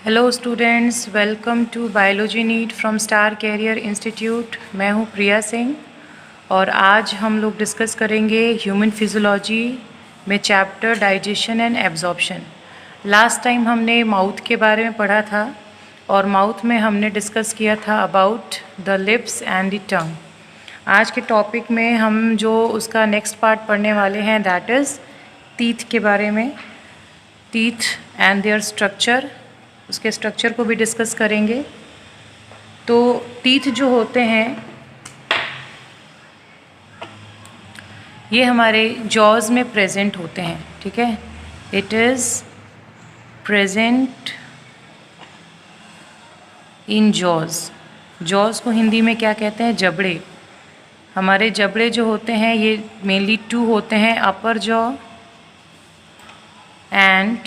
Hello students, welcome to biology NEET from star career institute. मैं हूँ प्रिया सिंह और आज हम लोग डिस्कस करेंगे ह्यूमन फिजियोलॉजी में chapter digestion and absorption. Last time हमने माउथ के बारे में पढ़ा था और माउथ में हमने डिस्कस किया था about the lips and the tongue. आज के टॉपिक में हम जो उसका नेक्स्ट पार्ट पढ़ने वाले हैं दैट इज़ टीथ के बारे में, टीथ एंड देयर स्ट्रक्चर, उसके स्ट्रक्चर को भी डिस्कस करेंगे। तो टीथ जो होते हैं ये हमारे जॉज में प्रेजेंट होते हैं, ठीक है। It is present in jaws. Jaws को हिंदी में क्या कहते हैं? जबड़े। हमारे जबड़े जो होते हैं ये मेनली टू होते हैं, अपर jaw and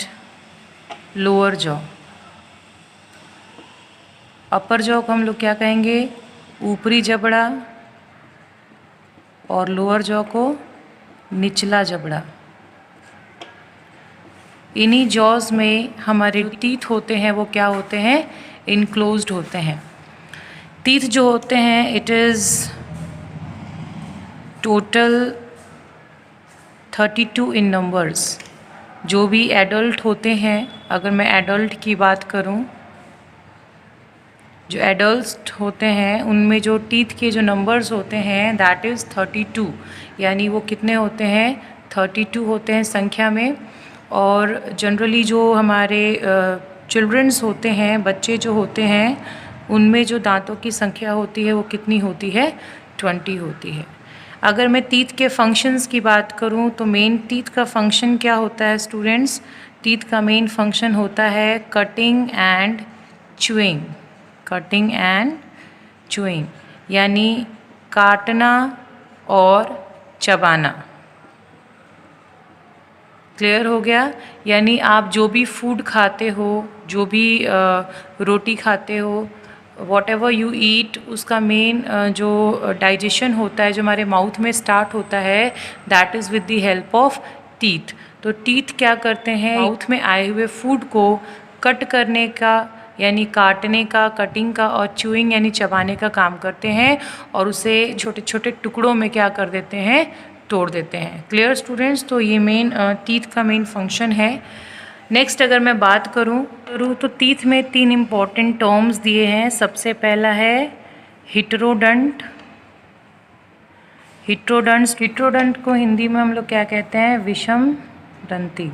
lower jaw. Upper jaw को हम लोग क्या कहेंगे? ऊपरी जबड़ा, और लोअर जॉ को निचला जबड़ा। इन्हीं जॉज में हमारे टीथ होते हैं वो क्या होते हैं? इनक्लोज्ड होते हैं। टीथ जो होते हैं it is total 32 in numbers. जो भी एडल्ट होते हैं, अगर मैं एडल्ट की बात करूं, जो एडल्ट होते हैं उनमें जो टीथ के जो नंबर्स होते हैं दैट इज़ 32। यानी वो कितने होते हैं? 32 होते हैं संख्या में। और जनरली जो हमारे चिल्ड्रंस होते हैं, बच्चे जो होते हैं, उनमें जो दांतों की संख्या होती है वो कितनी होती है? 20 होती है। अगर मैं टीथ के फंक्शंस की बात करूं तो मेन टीथ का फंक्शन क्या होता है स्टूडेंट्स? टीथ का मेन फंक्शन होता है cutting and chewing. Cutting and chewing यानी काटना और चबाना। क्लियर हो गया? यानी आप जो भी फूड खाते हो, जो भी रोटी खाते हो, वॉट एवर यू ईट, उसका मेन जो डाइजेशन होता है, जो हमारे माउथ में स्टार्ट होता है, that is with the help of teeth. तो टीथ क्या करते हैं? माउथ में आए हुए फूड को कट करने का यानी काटने का, कटिंग का, और च्यूइंग यानी चबाने का काम करते हैं, और उसे छोटे छोटे टुकड़ों में क्या कर देते हैं? तोड़ देते हैं। Clear students? तो ये मेन टीथ का मेन फंक्शन है। नेक्स्ट अगर मैं बात करूं तो टीथ में 3 इम्पॉर्टेंट टर्म्स दिए हैं। सबसे पहला है हिट्रोडंट। हिट्रोडंट को हिंदी में हम लोग क्या कहते हैं? विषम दंती।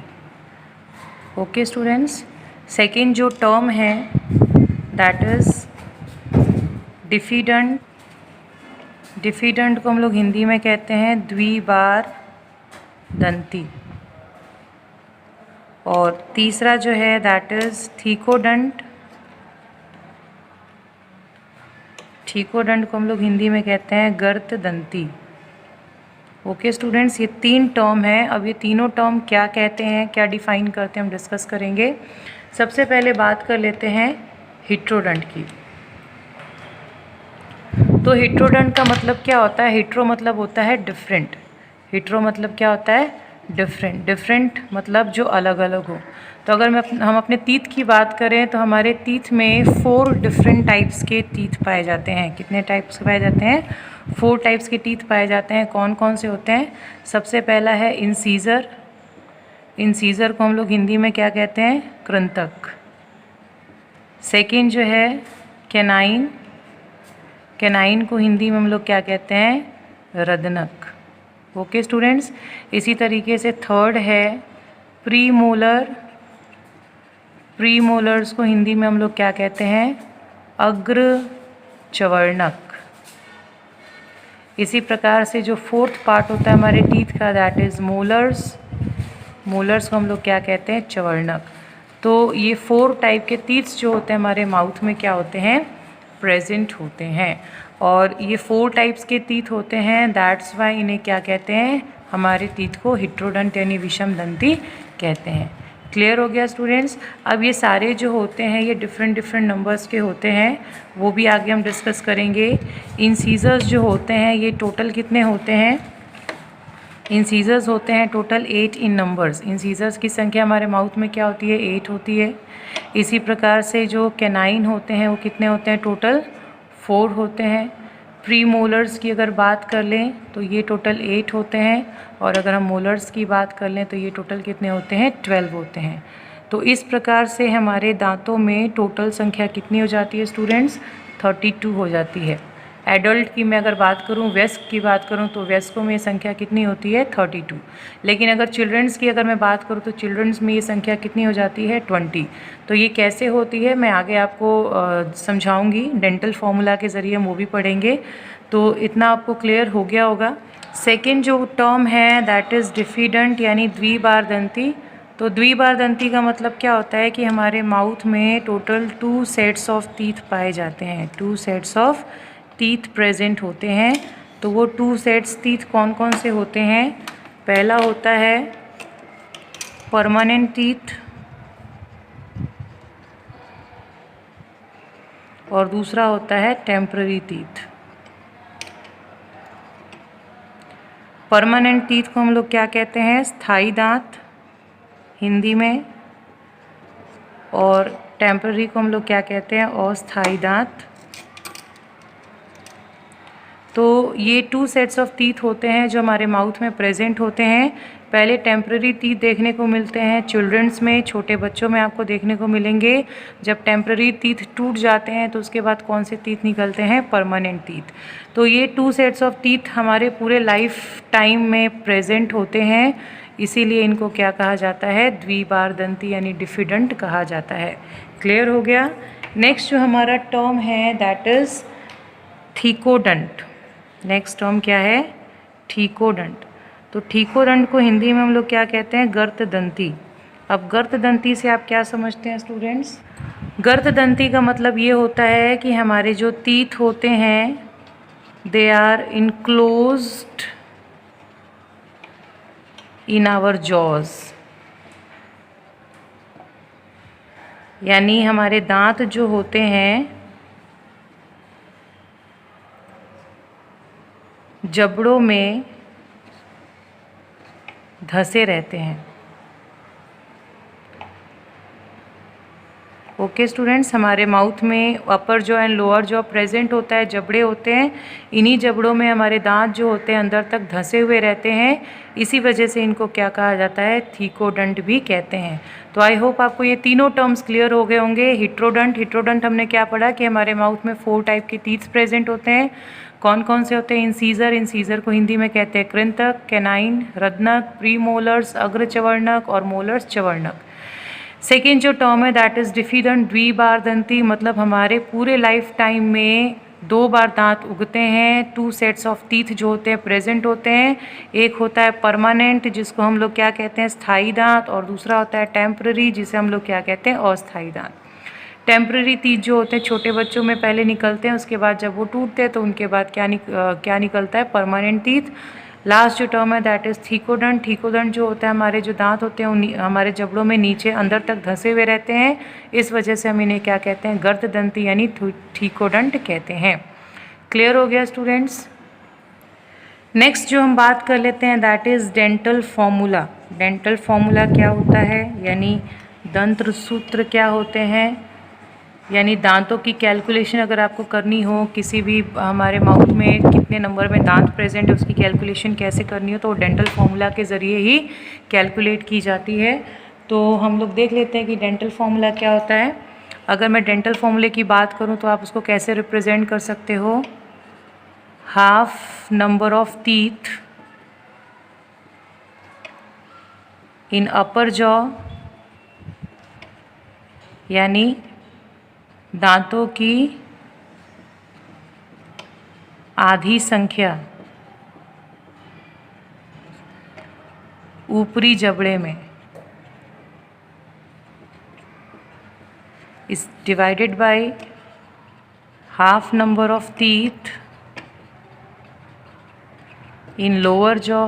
Okay students. सेकेंड जो टर्म है दैट इज़ डिफिडेंट। डिफिडेंट को हम लोग हिंदी में कहते हैं द्विबार दंती। और तीसरा जो है दैट इज़ थीकोडंट। थीकोडंट को हम लोग हिंदी में कहते हैं गर्त दंती। ओके स्टूडेंट्स, ये 3 टर्म है। अब ये तीनों टर्म क्या कहते हैं, क्या डिफाइन करते हैं, हम डिस्कस करेंगे। सबसे पहले बात कर लेते हैं हिट्रोडंट की। तो हिट्रोडंट का मतलब क्या होता है? हिट्रो मतलब होता है डिफरेंट। हिट्रो मतलब क्या होता है? डिफरेंट। डिफरेंट मतलब जो अलग अलग हो। तो अगर हम अपने टीथ की बात करें तो हमारे टीथ में 4 डिफरेंट टाइप्स के टीथ पाए जाते हैं। कितने टाइप्स पाए जाते हैं? 4 टाइप्स के टीथ पाए जाते हैं। कौन कौन से होते हैं? सबसे पहला है इंसीजर। इंसीजर को हम लोग हिंदी में क्या कहते हैं? कृंतक। सेकेंड जो है कैनाइन। कैनाइन को हिंदी में हम लोग क्या कहते हैं? रदनक। Okay students. इसी तरीके से थर्ड है प्रीमोलर। प्रीमोलर्स को हिंदी में हम लोग क्या कहते हैं? अग्र चवर्णक। इसी प्रकार से जो फोर्थ पार्ट होता है हमारे टीथ का दैट इज़ मोलर्स। मोलर्स को हम लोग क्या कहते हैं? चवर्णक। तो ये 4 टाइप के टीथ्स जो होते हैं हमारे माउथ में क्या होते हैं? प्रेजेंट होते हैं। और ये 4 टाइप्स के टीथ होते हैं, दैट्स वाई इन्हें क्या कहते हैं? हमारे टीथ को हिट्रोडंट यानी विषम दंती कहते हैं। क्लियर हो गया स्टूडेंट्स? अब ये सारे जो होते हैं ये डिफरेंट डिफरेंट नंबर्स के होते हैं, वो भी आगे हम डिस्कस करेंगे। इंसीजर्स जो होते हैं ये टोटल कितने होते हैं? इंसीजर्स होते हैं टोटल 8 इन नंबर्स। इंसीजर्स की संख्या हमारे माउथ में क्या होती है? 8 होती है। इसी प्रकार से जो कैनाइन होते हैं वो कितने होते हैं, टोटल 4 होते हैं। प्री मोलर्स की अगर बात कर लें तो ये टोटल 8 होते हैं, और अगर हम मोलर्स की बात कर लें तो ये टोटल कितने होते हैं, 12 होते हैं। तो इस प्रकार से हमारे दांतों में टोटल संख्या कितनी हो जाती है स्टूडेंट्स, 32 हो जाती है। एडल्ट की मैं अगर बात करूं, वयस्क की बात करूं, तो वयस्कों में ये संख्या कितनी होती है, 32। लेकिन अगर चिल्ड्रंस की अगर मैं बात करूं तो चिल्ड्रंस में ये संख्या कितनी हो जाती है, 20। तो ये कैसे होती है मैं आगे आपको समझाऊंगी, डेंटल फार्मूला के ज़रिए हम वो भी पढ़ेंगे। तो इतना आपको क्लियर हो गया होगा। सेकेंड जो टर्म है दैट इज़ डिफिडेंट यानी द्विबारदंती। तो द्विबारदंती का मतलब क्या होता है कि हमारे माउथ में टोटल 2 सेट्स ऑफ टीथ पाए जाते हैं, 2 सेट्स ऑफ टीथ प्रेजेंट होते हैं। तो वो 2 सेट्स टीथ कौन कौन से होते हैं, पहला होता है परमानेंट टीथ और दूसरा होता है टेम्पररी टीथ। परमानेंट टीथ को हम लोग क्या कहते हैं, स्थायी दांत हिंदी में, और टेम्पररी को हम लोग क्या कहते हैं, अस्थायी दांत। तो ये 2 सेट्स ऑफ टीथ होते हैं जो हमारे माउथ में प्रेजेंट होते हैं। पहले टेम्पररी टीथ देखने को मिलते हैं चिल्ड्रंस में, छोटे बच्चों में आपको देखने को मिलेंगे। जब टेम्पररी टीथ टूट जाते हैं तो उसके बाद कौन से टीथ निकलते हैं, परमानेंट टीथ। तो ये 2 सेट्स ऑफ टीथ हमारे पूरे लाइफ टाइम में प्रेजेंट होते हैं, इसीलिए इनको क्या कहा जाता है, द्विबारदंती यानी डिफिडेंट कहा जाता है। क्लियर हो गया। नेक्स्ट जो हमारा टर्म है दैट इज़ थीकोडंट। नेक्स्ट टर्म क्या है, ठीकोदंत। तो ठीकोदंत को हिंदी में हम लोग क्या कहते हैं, गर्तदंती। अब गर्तदंती से आप क्या समझते हैं स्टूडेंट्स, गर्तदंती का मतलब ये होता है कि हमारे जो टीथ होते हैं they are enclosed in our jaws, यानी हमारे दांत जो होते हैं जबड़ों में धंसे रहते हैं। ओके स्टूडेंट्स, हमारे माउथ में अपर jaw and lower jaw present होता है, जबड़े होते हैं। इन्हीं जबड़ों में हमारे दांत जो होते हैं अंदर तक धंसे हुए रहते हैं, इसी वजह से इनको क्या कहा जाता है, थीकोडंट भी कहते हैं। तो आई होप आपको ये तीनों टर्म्स क्लियर हो गए होंगे। हिट्रोडंट, हिट्रोडंट हमने क्या पढ़ा कि हमारे माउथ में 4 टाइप के टीथ प्रेजेंट होते हैं। कौन कौन से होते हैं, इंसीजर, इंसीजर को हिंदी में कहते हैं कृंतक, कैनाइन, रत्नक, प्री मोलर्स अग्र चवर्णक और मोलर्स चवर्णक। सेकेंड जो टर्म है दैट इज़ डिफिडेंट, द्विबारदंती, मतलब हमारे पूरे लाइफ टाइम में 2 बार दांत उगते हैं, 2 सेट्स ऑफ टीथ जो होते हैं प्रेजेंट होते हैं। एक होता है परमानेंट जिसको हम लोग क्या कहते हैं, स्थायी दांत, और दूसरा होता है टेम्पररी जिसे हम लोग क्या कहते हैं, अस्थायी दांत। टेम्पररी टीथ जो होते हैं छोटे बच्चों में पहले निकलते हैं, उसके बाद जब वो टूटते हैं तो उनके बाद क्या निकलता है, परमानेंट टीथ। लास्ट जो टर्म है दैट इज़ थीकोडंट। थीकोडंट जो होता है हमारे जो दांत होते हैं हमारे जबड़ों में नीचे अंदर तक धंसे हुए रहते हैं, इस वजह से हम इन्हें क्या कहते हैं, गर्तदंती यानी थीकोडंट कहते हैं। क्लियर हो गया स्टूडेंट्स। नेक्स्ट जो हम बात कर लेते हैं that is dental formula. Dental formula क्या होता है, यानी दंत सूत्र क्या होते हैं, यानी दांतों की कैलकुलेशन अगर आपको करनी हो, किसी भी हमारे माउथ में कितने नंबर में दांत प्रेजेंट है उसकी कैलकुलेशन कैसे करनी हो, तो डेंटल फॉर्मूला के ज़रिए ही कैलकुलेट की जाती है। तो हम लोग देख लेते हैं कि डेंटल फॉर्मूला क्या होता है। अगर मैं डेंटल फॉर्मूले की बात करूं तो आप उसको कैसे रिप्रेजेंट कर सकते हो, half number of teeth in upper jaw, यानी दांतों की आधी संख्या ऊपरी जबड़े में इस divided by half number of teeth in lower jaw,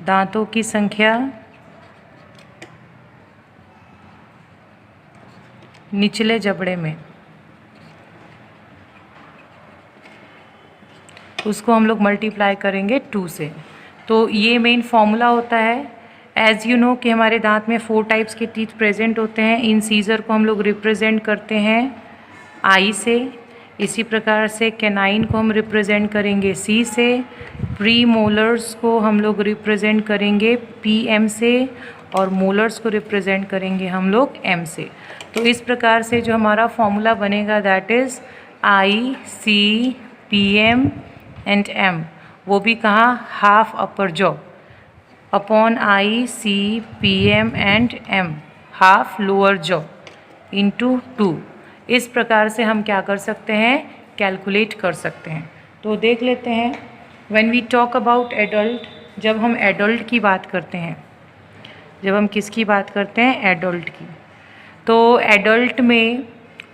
दांतों की संख्या निचले जबड़े में, उसको हम लोग मल्टीप्लाई करेंगे 2 से। तो ये मेन फॉर्मूला होता है एज़ यू नो कि हमारे दांत में 4 टाइप्स के टीथ प्रेजेंट होते हैं। इन सीज़र को हम लोग रिप्रेजेंट करते हैं आई से, इसी प्रकार से कैनाइन को हम रिप्रेजेंट करेंगे सी से, प्री मोलर्स को हम लोग रिप्रेजेंट करेंगे पी एम से, और मोलर्स को रिप्रेजेंट करेंगे हम लोग एम से। तो इस प्रकार से जो हमारा फॉर्मूला बनेगा that is I C P M and M, वो भी कहाँ, half upper jaw upon I C P M and M half lower jaw into 2। इस प्रकार से हम क्या कर सकते हैं, कैलकुलेट कर सकते हैं। तो देख लेते हैं, when we talk about adult, जब हम एडल्ट की बात करते हैं, जब हम किसकी बात करते हैं, एडल्ट की, तो एडल्ट में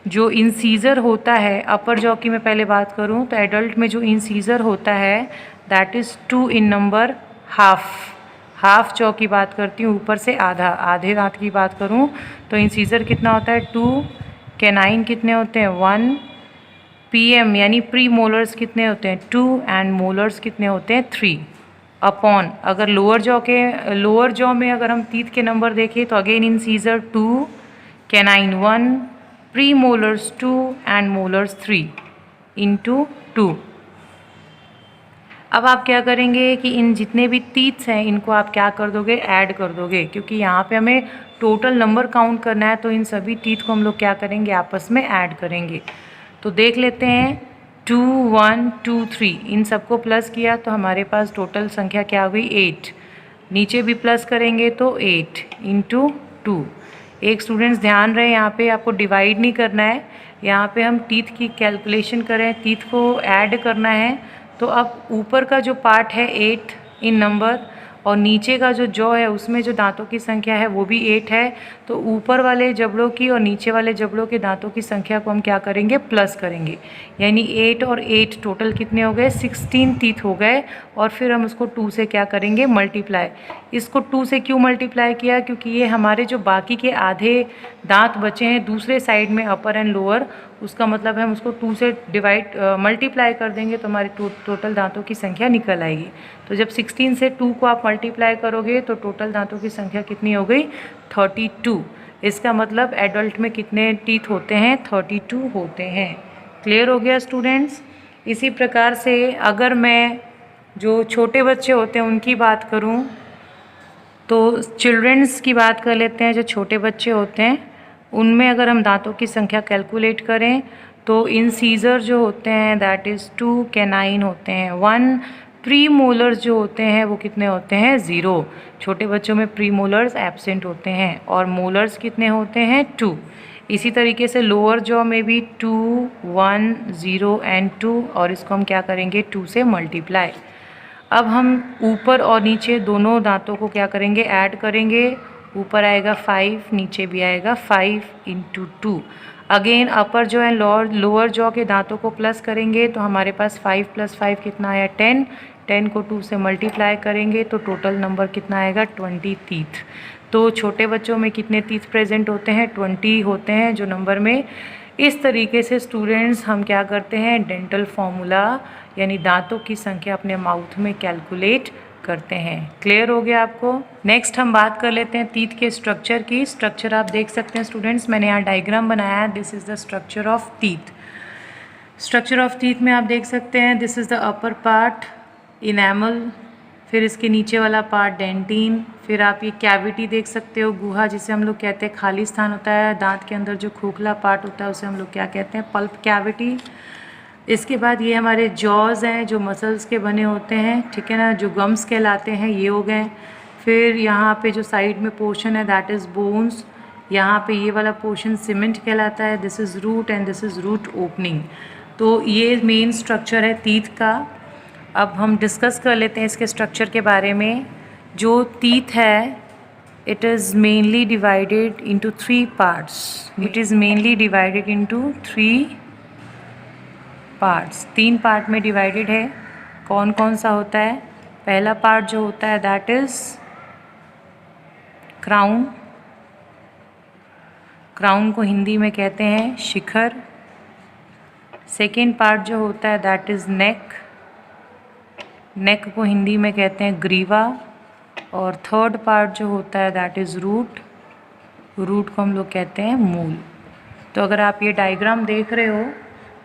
जो इंसीजर होता है, अपर जॉ की मैं पहले बात करूं तो एडल्ट में जो इंसीजर होता है that is 2 in number, half jaw की बात करती हूँ, ऊपर से आधा, आधे दांत की बात करूँ तो इंसीजर कितना होता है 2, कैनाइन कितने होते हैं 1, पीएम यानी प्री मोलर्स कितने होते हैं 2 एंड मोलर्स कितने होते हैं 3 अपॉन, अगर लोअर जॉ में अगर हम टीथ के नंबर देखें तो again incisor 2, canine 1, pre molars 2 and molars 3 into 2। अब आप क्या करेंगे कि इन जितने भी टीथ्स हैं इनको आप क्या कर दोगे, ऐड कर दोगे, क्योंकि यहाँ पे हमें टोटल नंबर काउंट करना है। तो इन सभी टीथ को हम लोग क्या करेंगे, आपस में ऐड करेंगे। तो देख लेते हैं 2 1 2 3, इन सबको प्लस किया तो हमारे पास टोटल संख्या क्या हुई 8। नीचे भी प्लस करेंगे तो 8 इंटू 2। एक स्टूडेंट्स ध्यान रहे, यहाँ पे आपको डिवाइड नहीं करना है, यहाँ पे हम टीथ की कैलकुलेशन करें, टीथ को ऐड करना है। तो अब ऊपर का जो पार्ट है 8 इन नंबर, और नीचे का जो जॉ है उसमें जो दांतों की संख्या है वो भी 8 है। तो ऊपर वाले जबड़ों की और नीचे वाले जबड़ों के दांतों की संख्या को हम क्या करेंगे, प्लस करेंगे, यानी 8 और 8 टोटल कितने हो गए, 16 टीथ हो गए। और फिर हम उसको 2 से क्या करेंगे, मल्टीप्लाई। इसको 2 से क्यों मल्टीप्लाई किया, क्योंकि ये हमारे जो बाकी के आधे दांत बचे हैं दूसरे साइड में, अपर एंड लोअर, उसका मतलब है हम उसको 2 से मल्टीप्लाई कर देंगे तो हमारे टोटल दांतों की संख्या निकल आएगी। तो जब 16 से 2 को आप मल्टीप्लाई करोगे तो टोटल दांतों की संख्या कितनी हो गई, 32। इसका मतलब एडल्ट में कितने टीथ होते हैं, 32 होते हैं। क्लियर हो गया स्टूडेंट्स। इसी प्रकार से अगर मैं जो छोटे बच्चे होते हैं उनकी बात करूं तो चिल्ड्रंस की बात कर लेते हैं। जो छोटे बच्चे होते हैं उनमें अगर हम दांतों की संख्या कैलकुलेट करें तो इंसीजर जो होते हैं दैट इज़ 2, कैनाइन होते हैं 1, प्री मोलर्स जो होते हैं वो कितने होते हैं 0। छोटे बच्चों में प्री मोलर्स एब्सेंट होते हैं, और मोलर्स कितने होते हैं 2। इसी तरीके से लोअर जॉ में भी 2 1 0 एंड 2, और इसको हम क्या करेंगे 2 से मल्टीप्लाई। अब हम ऊपर और नीचे दोनों दांतों को क्या करेंगे, ऐड करेंगे। ऊपर आएगा 5, नीचे भी आएगा 5 into 2। Again upper jaw and lower jaw के दांतों को प्लस करेंगे तो हमारे पास 5 + 5 कितना आया 10। 10 को 2 से मल्टीप्लाई करेंगे तो टोटल नंबर कितना आएगा 20 टीथ। तो छोटे बच्चों में कितने टीथ प्रेजेंट होते हैं, 20 होते हैं जो नंबर में। इस तरीके से स्टूडेंट्स हम क्या करते हैं, डेंटल फॉर्मूला यानी दांतों की संख्या अपने माउथ में कैलकुलेट करते हैं। क्लियर हो गया आपको। नेक्स्ट हम बात कर लेते हैं टीथ के स्ट्रक्चर की। स्ट्रक्चर आप देख सकते हैं स्टूडेंट्स, मैंने यहाँ डायग्राम बनाया है। This is the structure of teeth. Structure of teeth में आप देख सकते हैं this is the upper part enamel, फिर इसके नीचे वाला पार्ट डेंटिन, फिर आप ये कैविटी देख सकते हो, गुहा जिसे हम लोग कहते हैं खाली स्थान होता है दांत के अंदर, जो खोखला पार्ट होता है उसे हम लोग क्या कहते हैं, पल्प कैविटी। इसके बाद ये हमारे जॉज हैं जो मसल्स के बने होते हैं, ठीक है ना, जो गम्स कहलाते हैं, ये हो गए। फिर यहाँ पे जो साइड में पोर्शन है दैट इज़ बोन्स। यहाँ पे ये वाला पोर्शन सीमेंट कहलाता है, this is root and this is root opening. तो ये मेन स्ट्रक्चर है टीथ का। अब हम डिस्कस कर लेते हैं इसके स्ट्रक्चर के बारे में। जो टीथ है it is mainly divided into 3 parts. It is mainly divided into 3 parts. 3 part में डिवाइडेड है। कौन कौन सा होता है? पहला पार्ट जो होता है दैट इज़ क्राउन। क्राउन को हिंदी में कहते हैं शिखर। सेकेंड पार्ट जो होता है दैट इज़ नेक। नेक को हिंदी में कहते हैं ग्रीवा। और थर्ड पार्ट जो होता है दैट इज़ रूट। रूट को हम लोग कहते हैं मूल। तो अगर आप ये डायग्राम देख रहे हो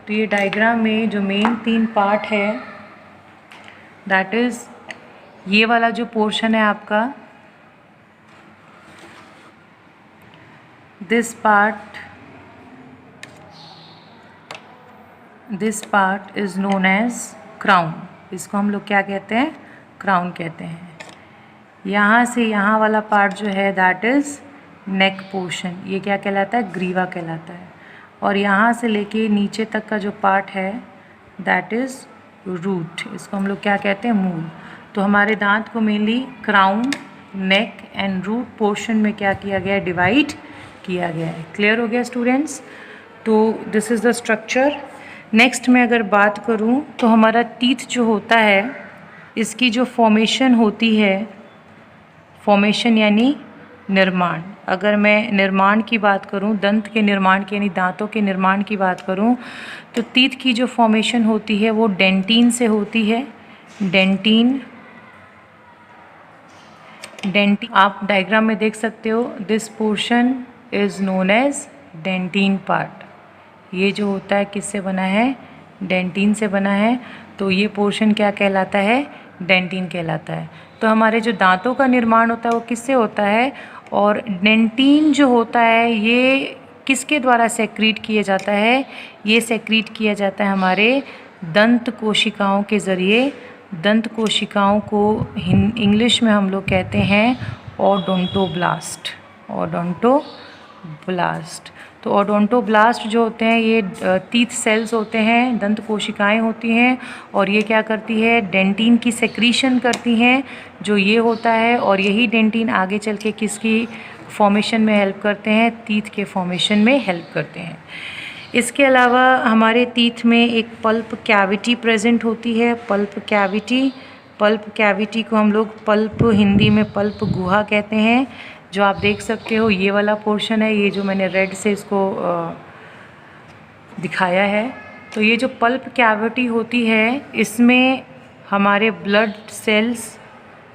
तो ये डायग्राम में जो मेन 3 पार्ट है दैट इज़ ये वाला जो पोर्शन है आपका, this part is known as crown. इसको हम लोग क्या कहते हैं? क्राउन कहते हैं। यहाँ से यहाँ वाला पार्ट जो है दैट इज़ नेक पोर्शन, ये क्या कहलाता है? ग्रीवा कहलाता है। और यहाँ से लेके नीचे तक का जो पार्ट है दैट इज़ रूट, इसको हम लोग क्या कहते हैं? मूल। तो हमारे दांत को mainly crown, neck and root portion में क्या किया गया है? डिवाइड किया गया है। क्लियर हो गया स्टूडेंट्स? तो this is the structure. Next मैं अगर बात करूं तो हमारा टीथ जो होता है इसकी जो फॉर्मेशन होती है, फॉर्मेशन यानी निर्माण। अगर मैं निर्माण की बात करूं, दंत के निर्माण की यानी दांतों के निर्माण की बात करूं, तो टीथ की जो फॉर्मेशन होती है वो डेंटिन से होती है। डेंटिन आप डायग्राम में देख सकते हो, this portion is known as dentin part. ये जो होता है किससे बना है? डेंटिन से बना है। तो ये पोर्शन क्या कहलाता है? डेंटिन कहलाता है। तो हमारे जो दांतों का निर्माण होता है वो किससे होता है? और डेंटिन जो होता है ये किसके द्वारा सेक्रीट किया जाता है? ये सेक्रीट किया जाता है हमारे दंत कोशिकाओं के ज़रिए। दंत कोशिकाओं को इंग्लिश में हम लोग कहते हैं ओडोंटोब्लास्ट। ओडोंटोब्लास्ट। तो ओडोंटोब्लास्ट जो होते हैं ये टीथ सेल्स होते हैं, दंत कोशिकाएं होती हैं, और ये क्या करती है? डेंटिन की सेक्रीशन करती हैं, जो ये होता है। और यही डेंटिन आगे चल के किसकी फॉर्मेशन में हेल्प करते हैं? टीथ के फॉर्मेशन में हेल्प करते हैं। इसके अलावा हमारे टीथ में एक पल्प कैविटी प्रेजेंट होती है। पल्प कैविटी को हम लोग पल्प, हिंदी में पल्प गुहा कहते हैं। जो आप देख सकते हो ये वाला पोर्शन है, ये जो मैंने रेड से इसको दिखाया है। तो ये जो पल्प कैविटी होती है इसमें हमारे ब्लड सेल्स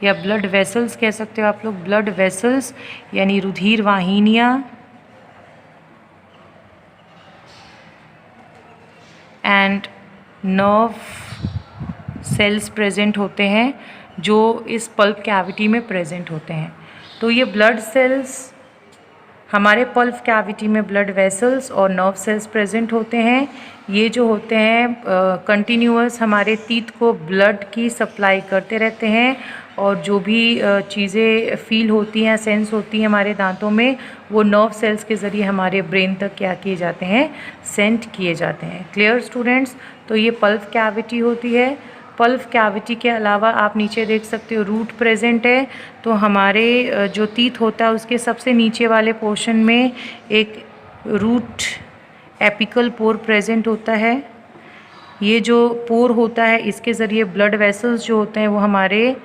या ब्लड वेसल्स कह सकते हो आप लोग, ब्लड वेसल्स यानी रुधिर वाहिनियाँ एंड नर्व सेल्स प्रेजेंट होते हैं, जो इस पल्प कैविटी में प्रेजेंट होते हैं। तो ये ब्लड सेल्स, हमारे पल्प कैविटी में ब्लड वेसल्स और नर्व सेल्स प्रेजेंट होते हैं। ये जो होते हैं कंटिन्यूअस हमारे टीथ को ब्लड की सप्लाई करते रहते हैं, और जो भी चीज़ें फील होती हैं, सेंस होती हैं हमारे दांतों में, वो नर्व सेल्स के ज़रिए हमारे ब्रेन तक क्या किए जाते हैं? सेंड किए जाते हैं। Clear students? तो ये पल्प कैविटी होती है। पल्प कैविटी के अलावा आप नीचे देख सकते हो रूट प्रेजेंट है। तो हमारे जो टीथ होता है उसके सबसे नीचे वाले पोर्शन में एक रूट एपिकल पोर प्रेजेंट होता है। ये जो पोर होता है इसके ज़रिए ब्लड वेसल्स जो होते हैं वो हमारे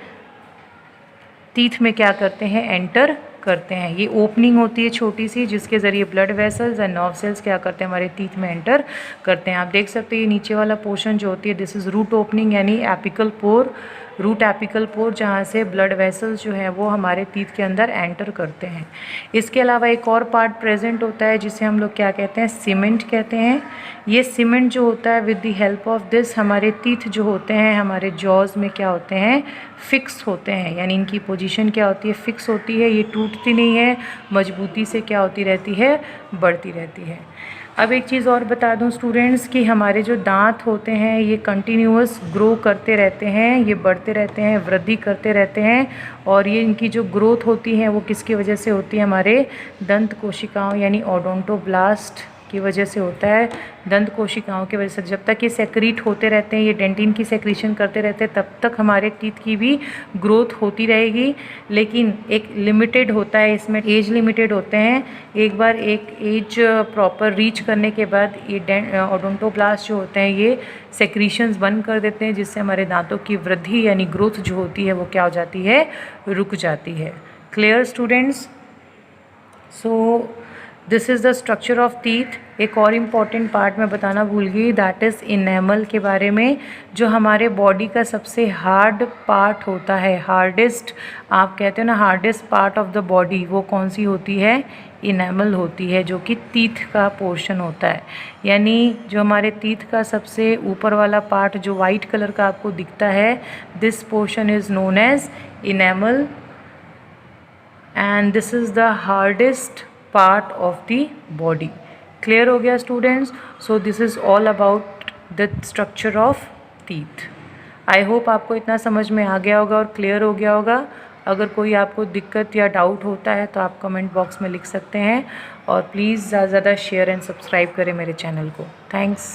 टीथ में क्या करते हैं? एंटर करते हैं। ये ओपनिंग होती है छोटी सी, जिसके ज़रिए blood vessels and nerve cells क्या करते हैं? हमारे टीथ में एंटर करते हैं। आप देख सकते हैं ये नीचे वाला पोर्शन जो होती है दिस इज़ रूट ओपनिंग यानी एपिकल पोर, रूट एपिकल पोर, जहाँ से ब्लड वेसल्स जो है वो हमारे टीथ के अंदर एंटर करते हैं। इसके अलावा एक और पार्ट प्रेजेंट होता है जिसे हम लोग क्या कहते हैं? सीमेंट कहते हैं। ये सीमेंट जो होता है with the help of this हमारे टीथ जो होते हैं हमारे जॉज में क्या होते हैं? फिक्स होते हैं, यानी इनकी पोजीशन क्या होती है? फिक्स होती है। ये टूटती नहीं है, मजबूती से क्या होती रहती है? बढ़ती रहती है। अब एक चीज़ और बता दूं स्टूडेंट्स कि हमारे जो दांत होते हैं ये कंटिन्यूअस ग्रो करते रहते हैं, ये बढ़ते रहते हैं, वृद्धि करते रहते हैं, और ये इनकी जो ग्रोथ होती है वो किसकी वजह से होती है? हमारे दंत कोशिकाओं यानी ओडोंटोब्लास्ट की वजह से होता है। दंत कोशिकाओं की वजह से जब तक ये सेक्रीट होते रहते हैं, ये डेंटिन की सेक्रीशन करते रहते हैं, तब तक हमारे टीथ की भी ग्रोथ होती रहेगी। लेकिन एक लिमिटेड होता है, इसमें एज लिमिटेड होते हैं। एक बार एक एज प्रॉपर रीच करने के बाद ये ओडोंटोब्लास्ट जो होते हैं ये सेक्रीशंस बंद कर देते हैं, जिससे हमारे दांतों की वृद्धि यानी ग्रोथ जो होती है वो क्या हो जाती है? रुक जाती है। Clear students? So this is the structure of teeth. एक और इम्पॉर्टेंट पार्ट मैं बताना भूल गई, दैट इज़ इनेमल के बारे में। जो हमारे बॉडी का सबसे हार्ड पार्ट होता है, हार्डेस्ट आप कहते हो ना, hardest part of the body, वो कौन सी होती है? इनेमल होती है, जो कि टीथ का पोर्शन होता है। यानी जो हमारे टीथ का सबसे ऊपर वाला पार्ट जो वाइट कलर का आपको दिखता है, this portion is known as enamel and this is the hardest part of the body. Clear हो गया students? So this is all about the structure of teeth. I hope आपको इतना समझ में आ गया होगा और क्लियर हो गया होगा। अगर कोई आपको दिक्कत या डाउट होता है तो आप कमेंट बॉक्स में लिख सकते हैं, और प्लीज़ ज़्यादा से ज़्यादा शेयर एंड सब्सक्राइब करें मेरे चैनल को। थैंक्स।